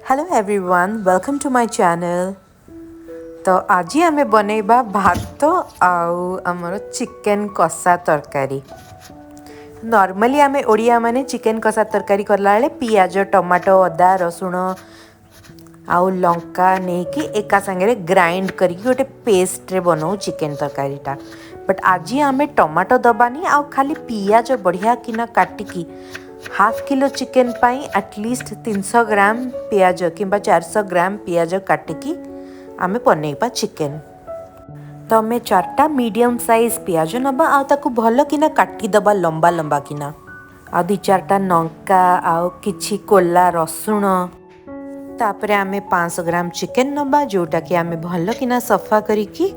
Hello everyone welcome to my channel. तो आज आम बनैबा भात आउ आमर चिकेन कषा तरकारी। नॉर्मली आम ओडिया माने चिकेन कषा तरकारी करला बेले पियाज टमाटो अदा रसुण आउ लंका नेकी एका संगे ग्राइंड करके गोटे पेस्ट रे बनाऊ चिकेन तरकारीटा। बट आज आम टमाटो दबानी आउ खाली पियाज बढ़िया किना काटिकी हाफ किलो चिकेन पाई एटलिस्ट 300 ग्राम पियाज किंबा 400 ग्राम पियाज काटिकी आमे बनैबा चिकेन। तो आम 4टा मीडियम साइज पियाज नबा आ ताकू भल किना काटी दबा लंबा लंबा किना आ 2-4टा लंका आउ किछि कोला रसुण तापरे आमे 500 ग्राम चिकेन नबा जोटा कि आमे भल किना सफा करिकी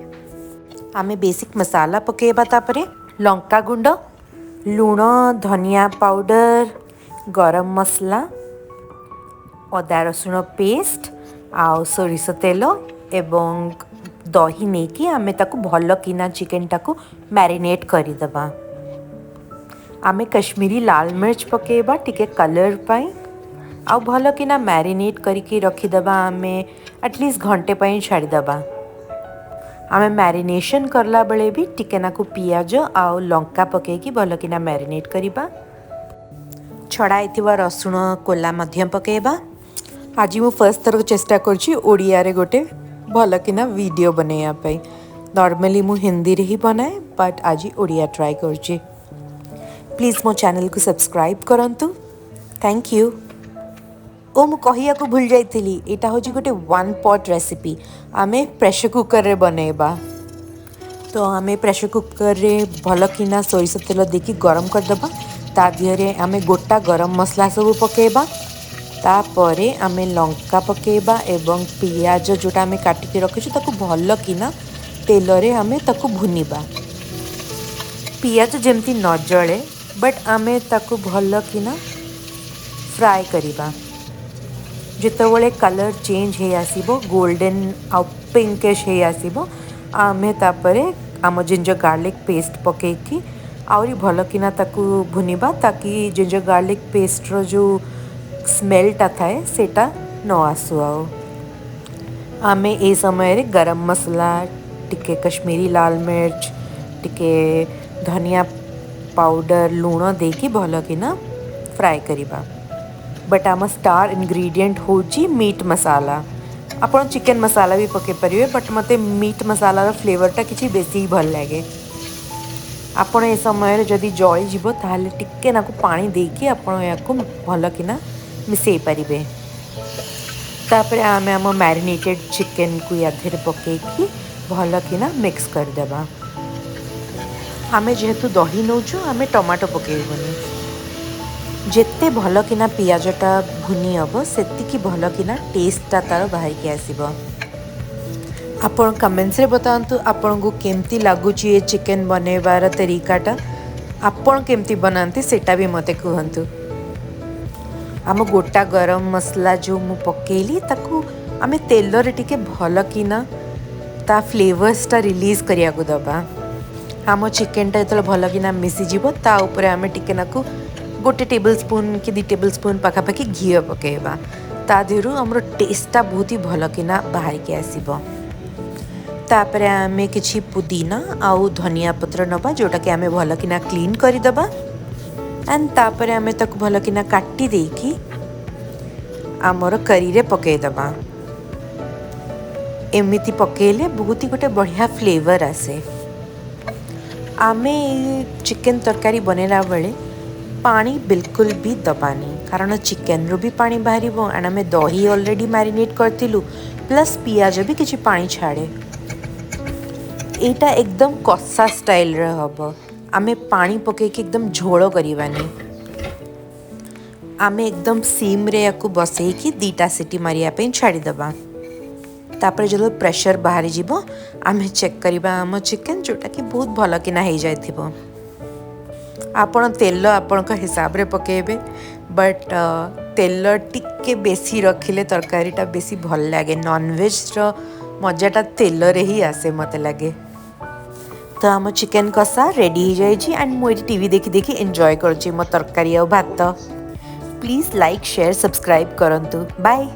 आमे बेसिक मसाला पकेबा। तापरे लंका गुंड लूण धनिया पाउडर गरम मसला अदा रसुण पेस्ट आउ सोरिष तेल एवं दही नेकी आमे ताकू भल किना चिकेन टाकू मैरिनेट करिदबा। आमे कश्मीरी लाल मिर्च पकेबा टिके कलर पाई आउ भल किना मैरिनेट करके रखिदबा। आमे एटलिस्ट घंटे पाई छाड़ीदबा। आमे मैरिनेशन करला बेले भी टिके नाकू पियाज आउ लंका पकेकी भल किना मैरिनेट करिबा। छड़ाइथिबा रसुण कोला मध्य पकेबा। आज मु फर्स्ट थर चेष्टा करछि ओडिया रे गोटे भल किना वीडियो बनैया पाई। नॉर्मली मु हिंदी रे ही बनाए बट आज ओडिया ट्राई करछि। प्लीज मो चैनल को सब्सक्राइब करंतु। Thank you. ओ मु कहिया को भूल जाइथिली एटा होची गोटे 1 पॉट रेसिपी आमे प्रेशर कुकर रे बनैबा। तो आमे प्रेशर कुकर रे भल किना सोरिष तेल देकी गरम कर दबा। ता दिहरे आमे गोटा गरम मसला सब पकेबा। तापरे आमे लंका पकेबा एवं पियाज जोटा आमे काटिके रखिछु ताकू भल किना तेल रे आमे ताकू भुनिबा। पियाज जेमती न जळे बट आमे ताकू भल किना फ्राई करिबा। जितेबले कलर चेंज हे आसीबो गोल्डन आ पिंकिश हे आसीबो आमे तापरे आम जिंजर गार्लिक पेस्ट पकेकी आउरी भल किना ताकू भुनिबा ताकि जिंजर गार्लिक पेस्ट रो जो स्मेलटा थाए सेटा न आसु। आओ आमे ए समय रे गरम मसला टिके कश्मीरी लाल मिर्च टिके धनिया पाउडर लूण देकी भल किना फ्राई करिबा। बट आम स्टार इंग्रेडिएंट होची मीट मसाला। आपण चिकेन मसाला भी पके परिवे बट मते मीट मसाला रो फ्लेवरटा किछि बेसी भल लागे। आपण ए समय जदि जळी जीवो ताहले टिके नाकू पानी देकी आपण याकू भल किना मिसई परिबे। तापरे आमे आम मैरिनेटेड चिकेन को याधेर पकेकी भल किना मिक्स कर देबा। आमे जेहेतु दही नौछु आमे टमाटो पकेबनी। जेते भल किना पियाजटा भुनी हम सेतिकी भल किना टेस्टटा तार बाहर के आसीबो। आपण कमेंट्स रे बतांतु आपण को केमती लागुची ए चिकेन बनेबार तरीकाटा आपण केमती बनांती सेटा भी मते कहंतु। आम गोटा गरम मसला जो मु पकेली ताकू आमे तेल रे टिके भल किना ता फ्लेवर्सटा रिलीज करिया को दबा। आम चिकेनटा जतले भल किना मिसी जीवो ता ऊपर आमे टिके नाकू गोटे टेबल स्पून कि 2 टेबल स्पून पाखापाखि घी पकेबा। ता देहरु हमरो टेस्टटा बहुत ही भल किना बाहर के आसीबो। तापरे आमे किछि पुदीना आउ धनिया पत्र नबा जोटा कि आमे भल किना क्लीन करि दबा। एंड तापरे आमे ताकू भल किना काटी देकी आमर करी रे पके दबा। एमिति पकेले बहुत ही गोटे बढ़िया फ्लेवर आसे। आमे चिकेन तरकारी बनेला बेले पानी बिल्कुल भी दबानी कारण चिकेन रो भी पानी बाहरिबो एंड आमे दही ऑलरेडी मैरिनेट करथिलु प्लस पियाज भी किछि पानी छाड़े। एटा एकदम कस्सा स्टाइल रे हबो। आमे पानी पकेकी एकदम झोल करिवानी। आमे एकदम सीम रे याकू बसेकी 2टा सीटी मारिया पे छाड़ी दबा। तापर जब प्रेशर बाहर जीवो आमे चेक करिबा आम चिकेन जोटा कि बहुत भल किना हे जाइथिबो। आपण तेल आपण का हिसाब रे पकेबे बट तेल टिके बेसी रखिले तरकारीटा बेसी भल लागे। नॉनवेज रो मजाटा तेल रे ही आसे मते लागे। तो आम चिकेन कषा रेडी हो जाइए एंड मुझे टीवी देखी देखी एंजॉय कर मो तरकारी और भात। प्लीज लाइक शेयर सब्सक्राइब करंतु। बाय।